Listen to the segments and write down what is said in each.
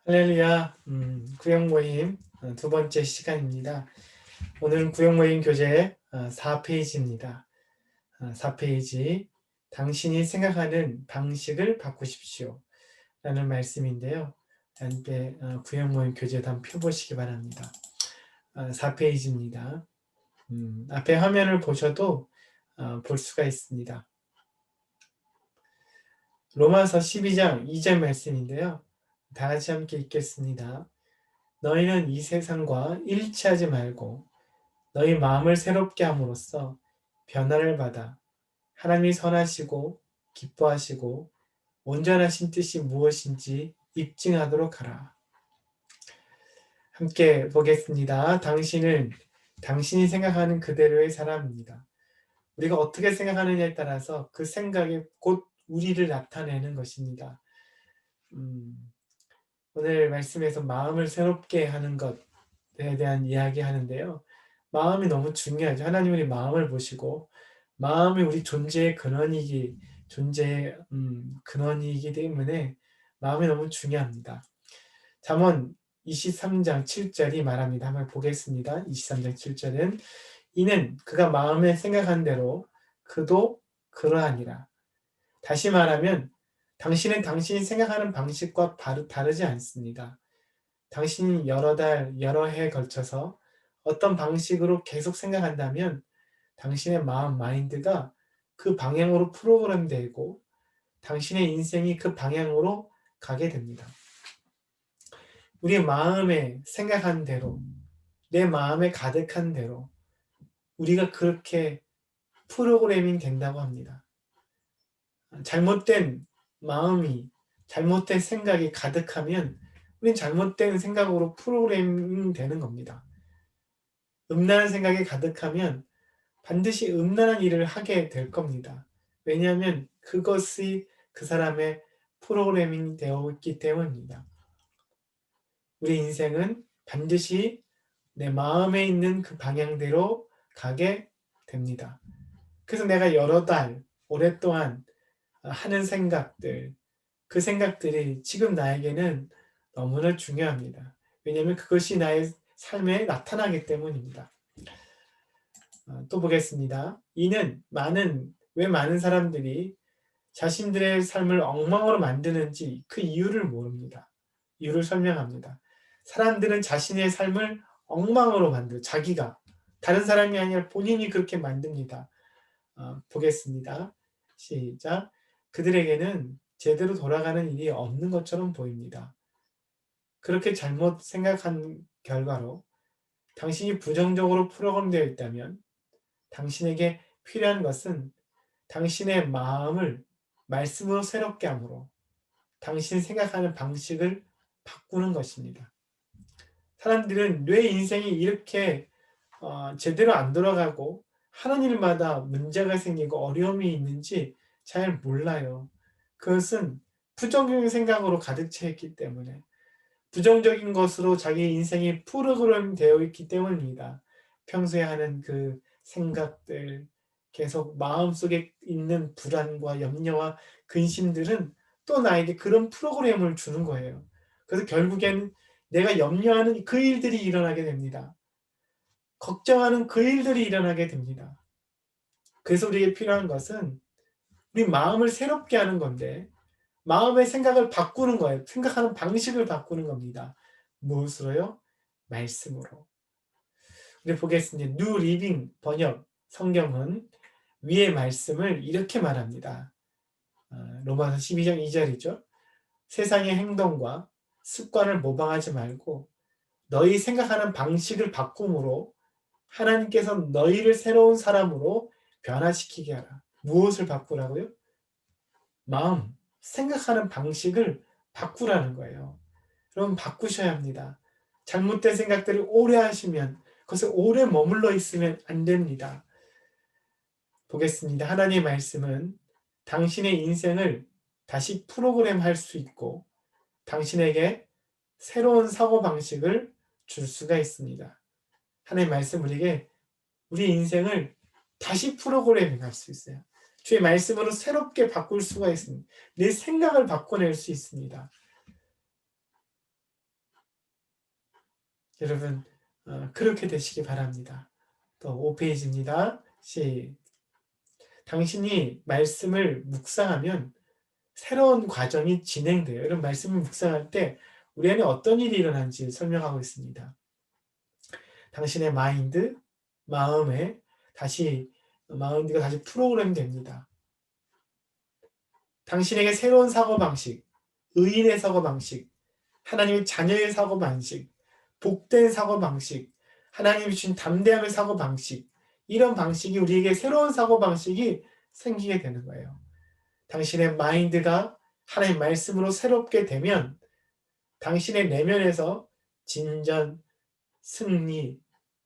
할렐루야, 구역 모임 두 번째 시간입니다. 오늘은 구역 모임 교재 4페이지입니다. 4페이지, 당신이 생각하는 방식을 바꾸십시오. 라는 말씀인데요. 함께 구역 모임 교재도 한번 펴보시기 바랍니다. 4페이지입니다. 앞에 화면을 보셔도 볼 수가 있습니다. 로마서 12장 2절 말씀인데요. 다 같이 함께 읽겠습니다. 너희는 이 세상과 일치하지 말고 너희 마음을 새롭게 함으로써 변화를 받아 하나님이 선하시고 기뻐하시고 온전하신 뜻이 무엇인지 입증하도록 하라. 함께 보겠습니다. 당신은 당신이 생각하는 그대로의 사람입니다. 우리가 어떻게 생각하느냐에 따라서 그 생각이 곧 우리를 나타내는 것입니다. 오늘 말씀에서 마음을 새롭게 하는 것에 대한 이야기 하는데요. 마음이 너무 중요하죠. 하나님 우리 마음을 보시고 마음이 우리 존재의 근원이기 때문에 마음이 너무 중요합니다. 잠언 23장 7절이 말합니다. 한번 보겠습니다. 23장 7절은 이는 그가 마음에 생각한 대로 그도 그러하니라. 다시 말하면 당신은 당신이 생각하는 방식과 다르지 않습니다. 당신이 여러 달, 여러 해에 걸쳐서 어떤 방식으로 계속 생각한다면 당신의 마음, 마인드가 그 방향으로 프로그램되고 당신의 인생이 그 방향으로 가게 됩니다. 우리 마음에 생각한 대로, 내 마음에 가득한 대로 우리가 그렇게 프로그래밍 된다고 합니다. 잘못된 마음이, 잘못된 생각이 가득하면 우린 잘못된 생각으로 프로그래밍 되는 겁니다. 음란한 생각이 가득하면 반드시 음란한 일을 하게 될 겁니다. 왜냐하면 그것이 그 사람의 프로그래밍 되어 있기 때문입니다. 우리 인생은 반드시 내 마음에 있는 그 방향대로 가게 됩니다. 그래서 내가 여러 달, 오랫동안 하는 생각들, 그 생각들이 지금 나에게는 너무나 중요합니다. 왜냐하면 그것이 나의 삶에 나타나기 때문입니다. 또 보겠습니다. 왜 많은 사람들이 자신들의 삶을 엉망으로 만드는지 그 이유를 모릅니다. 이유를 설명합니다. 사람들은 자신의 삶을 엉망으로 자기가, 다른 사람이 아니라 본인이 그렇게 만듭니다. 보겠습니다. 시작. 그들에게는 제대로 돌아가는 일이 없는 것처럼 보입니다. 그렇게 잘못 생각한 결과로 당신이 부정적으로 프로그램되어 있다면 당신에게 필요한 것은 당신의 마음을 말씀으로 새롭게 함으로 당신이 생각하는 방식을 바꾸는 것입니다. 사람들은 왜 인생이 이렇게 제대로 안 돌아가고 하는 일마다 문제가 생기고 어려움이 있는지 잘 몰라요. 그것은 부정적인 생각으로 가득 차 있기 때문에, 부정적인 것으로 자기 인생이 프로그램 되어 있기 때문입니다. 평소에 하는 그 생각들, 계속 마음속에 있는 불안과 염려와 근심들은 또 나에게 그런 프로그램을 주는 거예요. 그래서 결국엔 내가 염려하는 그 일들이 일어나게 됩니다. 걱정하는 그 일들이 일어나게 됩니다. 그래서 우리에게 필요한 것은 우리 마음을 새롭게 하는 건데, 마음의 생각을 바꾸는 거예요. 생각하는 방식을 바꾸는 겁니다. 무엇으로요? 말씀으로. 우리 보겠습니다. 뉴 리빙 번역 성경은 위의 말씀을 이렇게 말합니다. 로마서 12장 2절이죠. 세상의 행동과 습관을 모방하지 말고 너희 생각하는 방식을 바꿈으로 하나님께서 너희를 새로운 사람으로 변화시키게 하라. 무엇을 바꾸라고요? 마음, 생각하는 방식을 바꾸라는 거예요. 여러분 바꾸셔야 합니다. 잘못된 생각들을 오래 하시면, 그것을 오래 머물러 있으면 안 됩니다. 보겠습니다. 하나님의 말씀은 당신의 인생을 다시 프로그램할 수 있고 당신에게 새로운 사고방식을 줄 수가 있습니다. 하나님의 말씀 우리에게 우리 인생을 다시 프로그래밍할 수 있어요. 주의 말씀으로 새롭게 바꿀 수가 있습니다. 내 생각을 바꿔낼 수 있습니다. 여러분 그렇게 되시기 바랍니다. 또 5페이지입니다. 당신이 말씀을 묵상하면 새로운 과정이 진행돼요. 여러분 말씀을 묵상할 때 우리 안에 어떤 일이 일어나는지 설명하고 있습니다. 당신의 마음에 마인드가 다시 프로그램 됩니다. 당신에게 새로운 사고방식, 의인의 사고방식, 하나님의 자녀의 사고방식, 복된 사고방식, 하나님이 주신 담대함의 사고방식, 이런 방식이 우리에게 새로운 사고방식이 생기게 되는 거예요. 당신의 마인드가 하나님의 말씀으로 새롭게 되면 당신의 내면에서 진전, 승리,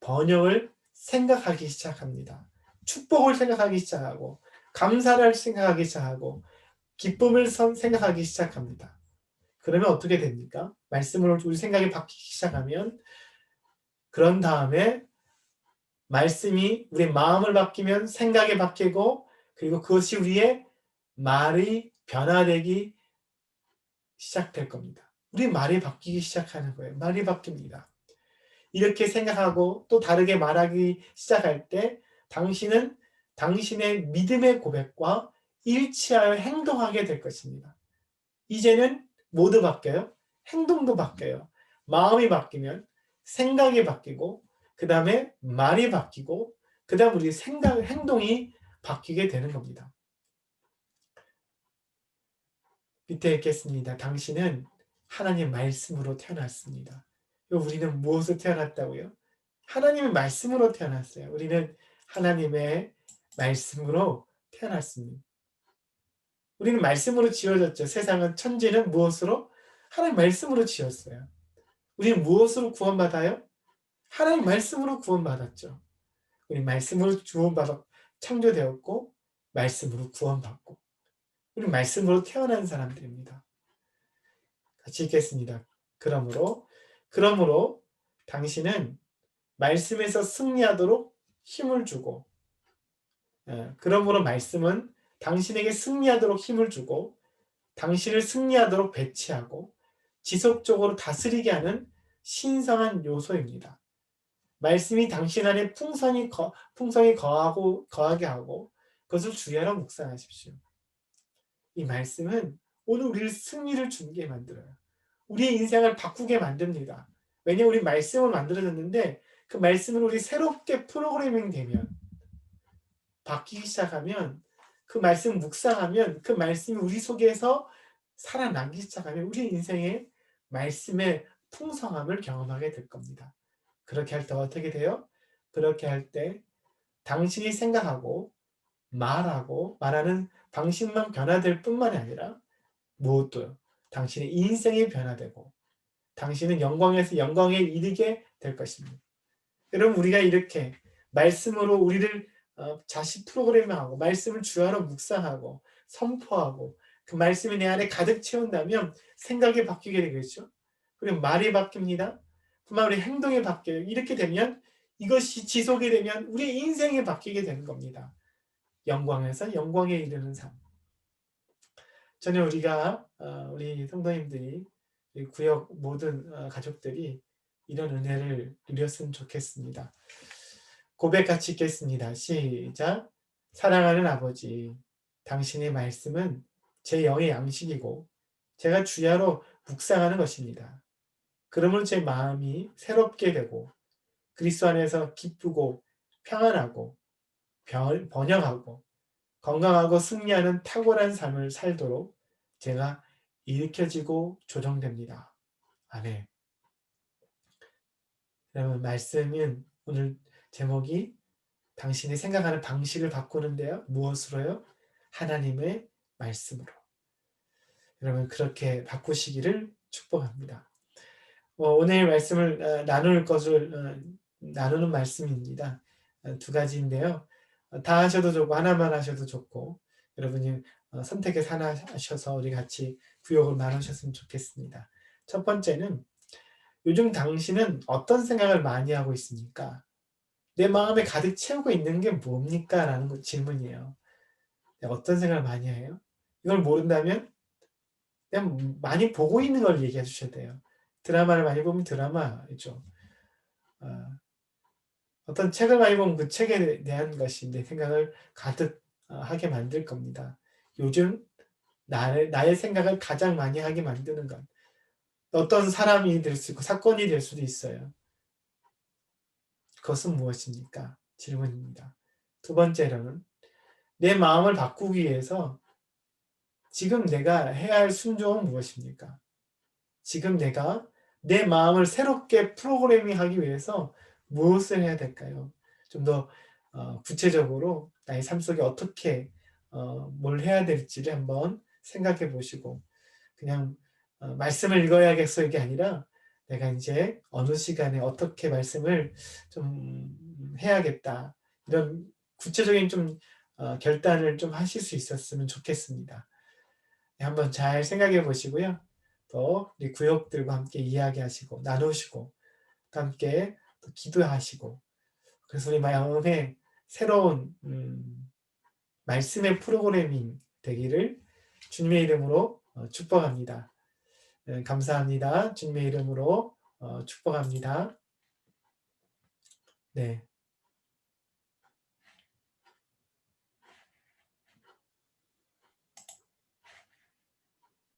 번영을 생각하기 시작합니다. 축복을 생각하기 시작하고 감사를 생각하기 시작하고 기쁨을 생각하기 시작합니다. 그러면 어떻게 됩니까? 말씀으로 우리 생각이 바뀌기 시작하면 그런 다음에 말씀이 우리 마음을 바뀌면 생각이 바뀌고 그리고 그것이 우리의 말이 변화되기 시작될 겁니다. 우리 말이 바뀌기 시작하는 거예요. 말이 바뀝니다. 이렇게 생각하고 또 다르게 말하기 시작할 때 당신은 당신의 믿음의 고백과 일치하여 행동하게 될 것입니다. 이제는 모두 바뀌어요. 행동도 바뀌어요. 마음이 바뀌면 생각이 바뀌고 그 다음에 말이 바뀌고 그 다음 우리 행동이 바뀌게 되는 겁니다. 밑에 읽겠습니다. 당신은 하나님 말씀으로 태어났습니다. 우리는 무엇으로 태어났다고요? 하나님의 말씀으로 태어났어요. 우리는 하나님의 말씀으로 태어났습니다. 우리는 말씀으로 지어졌죠. 세상은 천지는 무엇으로? 하나님 말씀으로 지었어요. 우리는 무엇으로 구원받아요? 하나님 말씀으로 구원받았죠. 우리 말씀으로 구원받아 창조되었고 말씀으로 구원받고 우리 말씀으로 태어난 사람들입니다. 같이 읽겠습니다. 그러므로 당신은 말씀에서 승리하도록 힘을 주고 그러므로 말씀은 당신에게 승리하도록 힘을 주고 당신을 승리하도록 배치하고 지속적으로 다스리게 하는 신성한 요소입니다. 말씀이 당신 안에 풍성히 거하게 하고 그것을 주야로 묵상하십시오. 이 말씀은 오늘 우리를 승리를 주게 만들어요. 우리의 인생을 바꾸게 만듭니다. 왜냐하면 우리 말씀을 만들어졌는데 그 말씀을 우리 새롭게 프로그래밍 되면 바뀌기 시작하면 그 말씀 묵상하면 그 말씀이 우리 속에서 살아나기 시작하면 우리 인생의 말씀의 풍성함을 경험하게 될 겁니다. 그렇게 할 때 어떻게 돼요? 그렇게 할 때 당신이 생각하고 말하는 방식만 변화될 뿐만이 아니라 무엇도요. 당신의 인생이 변화되고 당신은 영광에서 영광에 이르게 될 것입니다. 여러분 우리가 이렇게 말씀으로 우리를 자신 프로그래밍하고 말씀을 주야로 묵상하고 선포하고 그 말씀이 내 안에 가득 채운다면 생각이 바뀌게 되겠죠. 그리고 말이 바뀝니다. 그만 우리 행동이 바뀌어요. 이렇게 되면 이것이 지속이 되면 우리의 인생이 바뀌게 되는 겁니다. 영광에서 영광에 이르는 삶. 저는 우리 성도님들이 구역 모든 가족들이 이런 은혜를 누렸으면 좋겠습니다. 고백 같이 읽겠습니다. 시작. 사랑하는 아버지, 당신의 말씀은 제 영의 양식이고 제가 주야로 묵상하는 것입니다. 그러므로 제 마음이 새롭게 되고 그리스도 안에서 기쁘고 평안하고 번영하고 건강하고 승리하는 탁월한 삶을 살도록 제가 일으켜지고 조정됩니다. 아멘. 여러분 말씀은 오늘 제목이 당신이 생각하는 방식을 바꾸는데요. 무엇으로요? 하나님의 말씀으로. 여러분 그렇게 바꾸시기를 축복합니다. 오늘 말씀을 나누는 말씀입니다. 두 가지인데요. 다 하셔도 좋고 하나만 하셔도 좋고 여러분이 선택해서 하나 하셔서 우리 같이 구역을 나누셨으면 좋겠습니다. 첫 번째는 요즘 당신은 어떤 생각을 많이 하고 있습니까? 내 마음에 가득 채우고 있는 게 뭡니까? 라는 질문이에요. 내가 어떤 생각을 많이 해요? 이걸 모른다면 그냥 많이 보고 있는 걸 얘기해 주셔야 돼요. 드라마를 많이 보면 드라마죠. 어떤 책을 많이 보면 그 책에 대한 것이 내 생각을 가득 하게 만들 겁니다. 요즘 나의 생각을 가장 많이 하게 만드는 것. 어떤 사람이 될 수 있고 사건이 될 수도 있어요. 그것은 무엇입니까? 질문입니다. 두 번째로는 내 마음을 바꾸기 위해서 지금 내가 해야 할 순종은 무엇입니까? 지금 내가 내 마음을 새롭게 프로그래밍하기 위해서 무엇을 해야 될까요? 좀 더 구체적으로 나의 삶 속에 어떻게 뭘 해야 될지를 한번 생각해 보시고 그냥 말씀을 읽어야겠어 이게 아니라 내가 이제 어느 시간에 어떻게 말씀을 좀 해야겠다 이런 구체적인 좀 결단을 좀 하실 수 있었으면 좋겠습니다. 네, 한번 잘 생각해 보시고요. 또 우리 구역들과 함께 이야기하시고 나누시고 또 함께 또 기도하시고 그래서 우리 마음에 새로운 말씀의 프로그래밍 되기를 주님의 이름으로 축복합니다. 네, 감사합니다. 주님의 이름으로 축복합니다. 네.